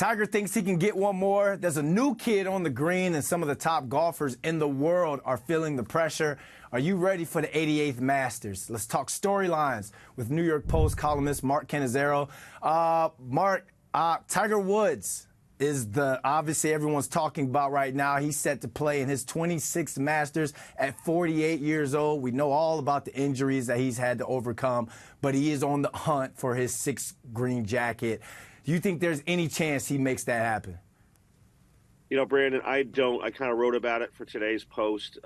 Tiger thinks he can get one more. There's a new kid on the green, and some of the top golfers in the world are feeling the pressure. Are you ready for the 88th Masters? Let's talk storylines with New York Post columnist Mark Cannizzaro. Mark, Tiger Woods is obviously everyone's talking about right now. He's set to play in his 26th Masters at 48 years old. We know all about the injuries that he's had to overcome, but he is on the hunt for his sixth green jacket. Do you think there's any chance he makes that happen? You know, Brandon, I don't. I kind of wrote about it for today's post.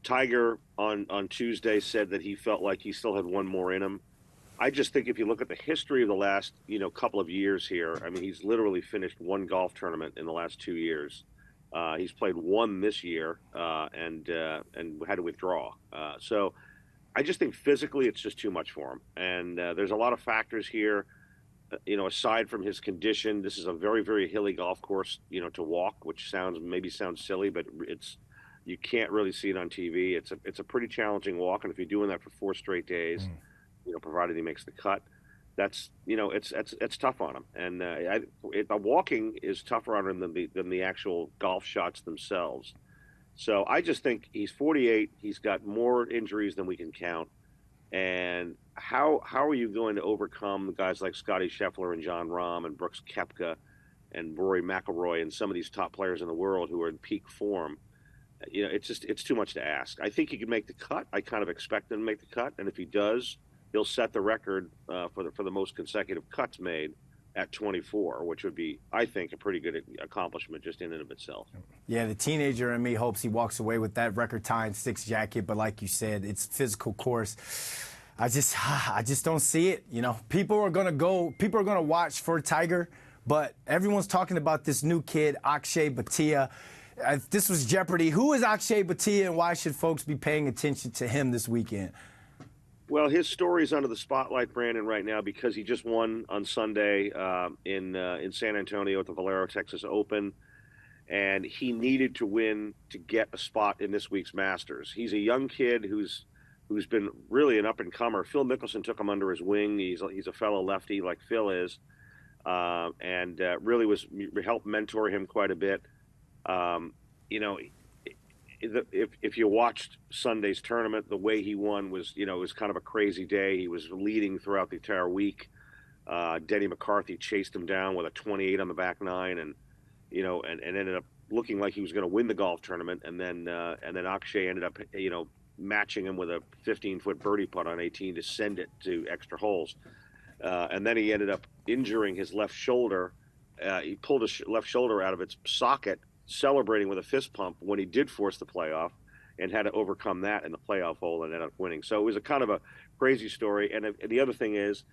Tiger on Tuesday said that he felt like he still had one more in him. I just think if you look at the history of the last, couple of years here, I mean, he's literally finished one golf tournament in the last 2 years. He's played one this year and had to withdraw. So I just think physically it's just too much for him. And there's a lot of factors here. Aside from his condition, this is a very, very hilly golf course, to walk, which maybe sounds silly, but you can't really see it on TV. It's a pretty challenging walk, and if you're doing that for 4 straight days, provided he makes the cut, that's it's tough on him. And the walking is tougher on him than the actual golf shots themselves. So I just think he's 48. He's got more injuries than we can count. And how are you going to overcome guys like Scotty Scheffler and Jon Rahm and Brooks Koepka and Rory McIlroy and some of these top players in the world who are in peak form? It's too much to ask. I think he can make the cut. I kind of expect him to make the cut, and if he does, he'll set the record for the most consecutive cuts made at 24, which would be, I think, a pretty good accomplishment just in and of itself. Yeah, the teenager in me hopes he walks away with that record-tying 6th jacket, but like you said, it's a physical course. I just don't see it. People are going to watch for Tiger, but everyone's talking about this new kid, Akshay Bhatia. If this was Jeopardy, who is Akshay Bhatia, and why should folks be paying attention to him this weekend? Well, his story is under the spotlight, Brandon, right now because he just won on Sunday in San Antonio at the Valero Texas Open, and he needed to win to get a spot in this week's Masters. He's a young kid who's been really an up-and-comer. Phil Mickelson took him under his wing. He's a fellow lefty like Phil is, and really helped mentor him quite a bit. If you watched Sunday's tournament, the way he won was, it was kind of a crazy day. He was leading throughout the entire week. Denny McCarthy chased him down with a 28 on the back nine, and ended up looking like he was going to win the golf tournament. And then Akshay ended up, matching him with a 15-foot birdie putt on 18 to send it to extra holes. And then he ended up injuring his left shoulder. He pulled his left shoulder out of its socket, celebrating with a fist pump when he did force the playoff, and had to overcome that in the playoff hole and ended up winning. So it was a kind of a crazy story. And the other thing is,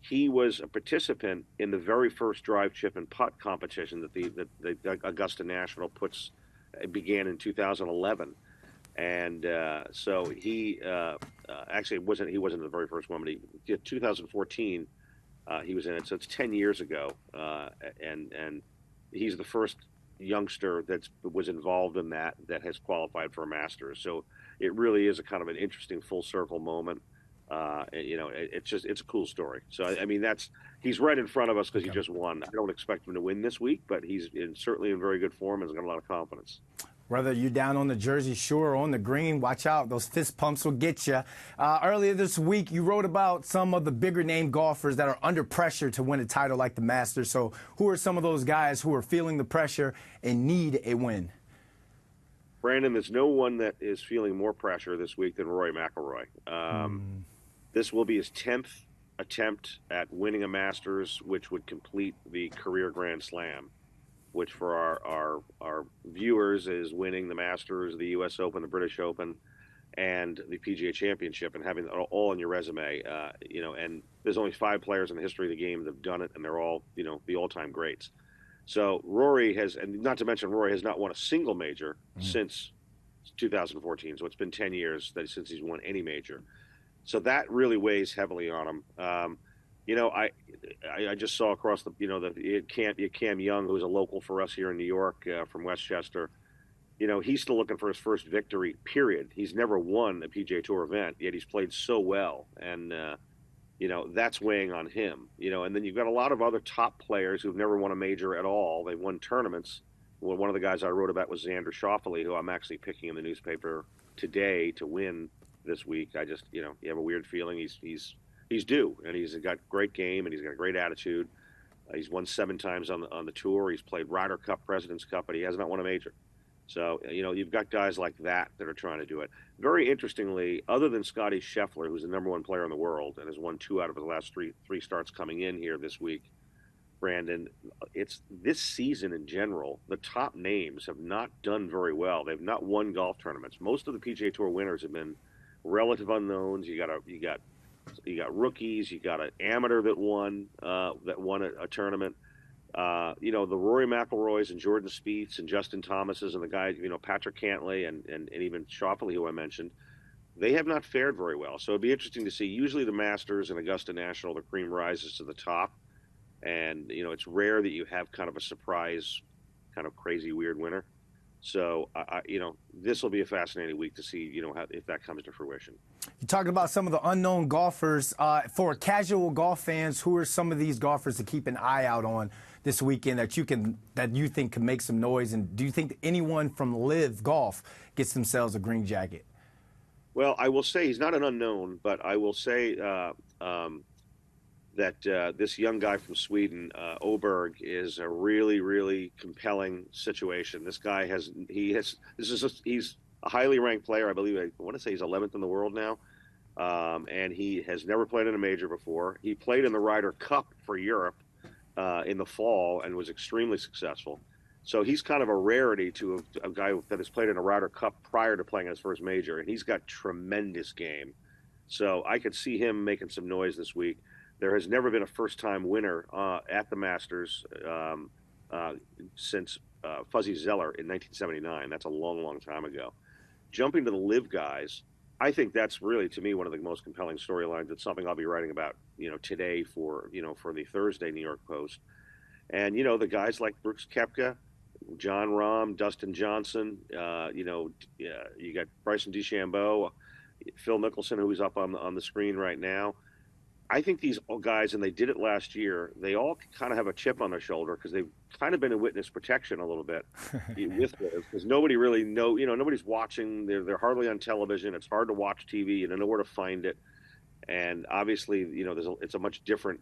he was a participant in the very first drive, chip, and putt competition that the Augusta National began in 2011. And so he actually he wasn't the very first one, but 2014 he was in it. So it's 10 years ago, and he's the first youngster that was involved in that has qualified for a Masters. So it really is a kind of an interesting full circle moment. It's a cool story. So I mean, he's right in front of us because he just won. I don't expect him to win this week, but he's certainly in very good form and has got a lot of confidence. Whether you're down on the Jersey Shore or on the green, watch out. Those fist pumps will get you. Earlier this week, you wrote about some of the bigger name golfers that are under pressure to win a title like the Masters. So who are some of those guys who are feeling the pressure and need a win? Brandon, there's no one that is feeling more pressure this week than Rory McIlroy. This will be his 10th attempt at winning a Masters, which would complete the career Grand Slam, which for our viewers is winning the Masters, the U.S. Open, the British Open, and the PGA Championship, and having it all on your resume. And there's only 5 players in the history of the game that have done it, and they're all, the all-time greats. So Rory has, and not to mention Rory has not won a single major since 2014. So it's been 10 years since he's won any major. So that really weighs heavily on him. I just saw across Cam Young, who's a local for us here in New York from Westchester. He's still looking for his first victory, period. He's never won a PGA Tour event, yet he's played so well. And, that's weighing on him. And then you've got a lot of other top players who've never won a major at all. They've won tournaments. Well, one of the guys I wrote about was Xander Schauffele, who I'm actually picking in the newspaper today to win this week. I just, you have a weird feeling he's due, and he's got great game, and he's got a great attitude. He's won 7 times on the tour. He's played Ryder Cup, President's Cup, but he has not won a major. So, you've got guys like that are trying to do it. Very interestingly, other than Scotty Scheffler, who's the #1 player in the world and has won 2 out of his last three starts coming in here this week, Brandon, it's this season in general, the top names have not done very well. They've not won golf tournaments. Most of the PGA Tour winners have been relative unknowns. You got rookies. You got an amateur that won a tournament. The Rory McIlroys and Jordan Spieths and Justin Thomases and the guys, Patrick Cantlay and even Schauffele, who I mentioned, they have not fared very well. So it'd be interesting to see. Usually the Masters and Augusta National, the cream rises to the top. And, it's rare that you have kind of a surprise, kind of crazy, weird winner. So, this will be a fascinating week to see, if that comes to fruition. You talked about some of the unknown golfers. For casual golf fans, who are some of these golfers to keep an eye out on this weekend that you think can make some noise? And do you think that anyone from LIV Golf gets themselves a green jacket? Well, I will say he's not an unknown, but I will say that this young guy from Sweden, Oberg, is a really, really compelling situation. This guy he's a highly ranked player. I believe, I want to say he's 11th in the world now. And he has never played in a major before. He played in the Ryder Cup for Europe in the fall and was extremely successful. So he's kind of a rarity to a guy that has played in a Ryder Cup prior to playing his first major. And he's got tremendous game. So I could see him making some noise this week. There has never been a first-time winner at the Masters since Fuzzy Zoeller in 1979. That's a long, long time ago. Jumping to the LIV guys, I think that's really, to me, one of the most compelling storylines. It's something I'll be writing about, today for the Thursday New York Post. And, the guys like Brooks Koepka, John Rahm, Dustin Johnson, you got Bryson DeChambeau, Phil Mickelson, who's up on the screen right now. I think these guys, and they did it last year, they all kind of have a chip on their shoulder because they've kind of been in witness protection a little bit with this, because nobody really nobody's watching. They're hardly on television. It's hard to watch TV. You don't know where to find it. And obviously, it's a much different,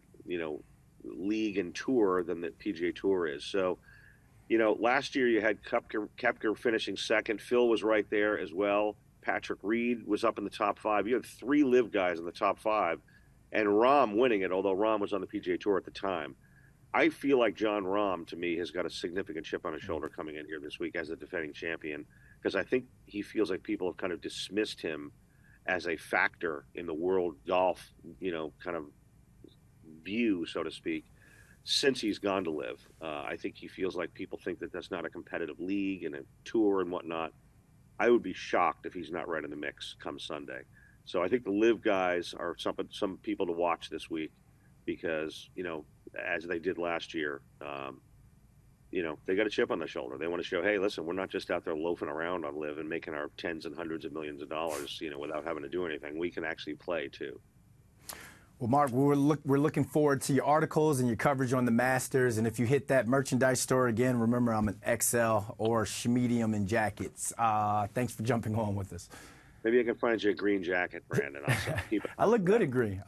league and tour than the PGA Tour is. So, last year you had Koepka finishing second. Phil was right there as well. Patrick Reed was up in the top 5. You had 3 LIV guys in the top 5. And Rahm winning it, although Rahm was on the PGA Tour at the time. I feel like John Rahm, to me, has got a significant chip on his shoulder coming in here this week as the defending champion, because I think he feels like people have kind of dismissed him as a factor in the world golf, kind of view, so to speak, since he's gone to LIV. I think he feels like people think that that's not a competitive league and a tour and whatnot. I would be shocked if he's not right in the mix come Sunday. So I think the LIV guys are some people to watch this week because, as they did last year, they got a chip on their shoulder. They want to show, hey, listen, we're not just out there loafing around on LIV and making our tens and hundreds of millions of dollars, without having to do anything. We can actually play too. Well, Mark, we're looking forward to your articles and your coverage on the Masters. And if you hit that merchandise store again, remember I'm an XL or medium in jackets. Thanks for jumping on with us. Maybe I can find you a green jacket, Brandon. I look good in green.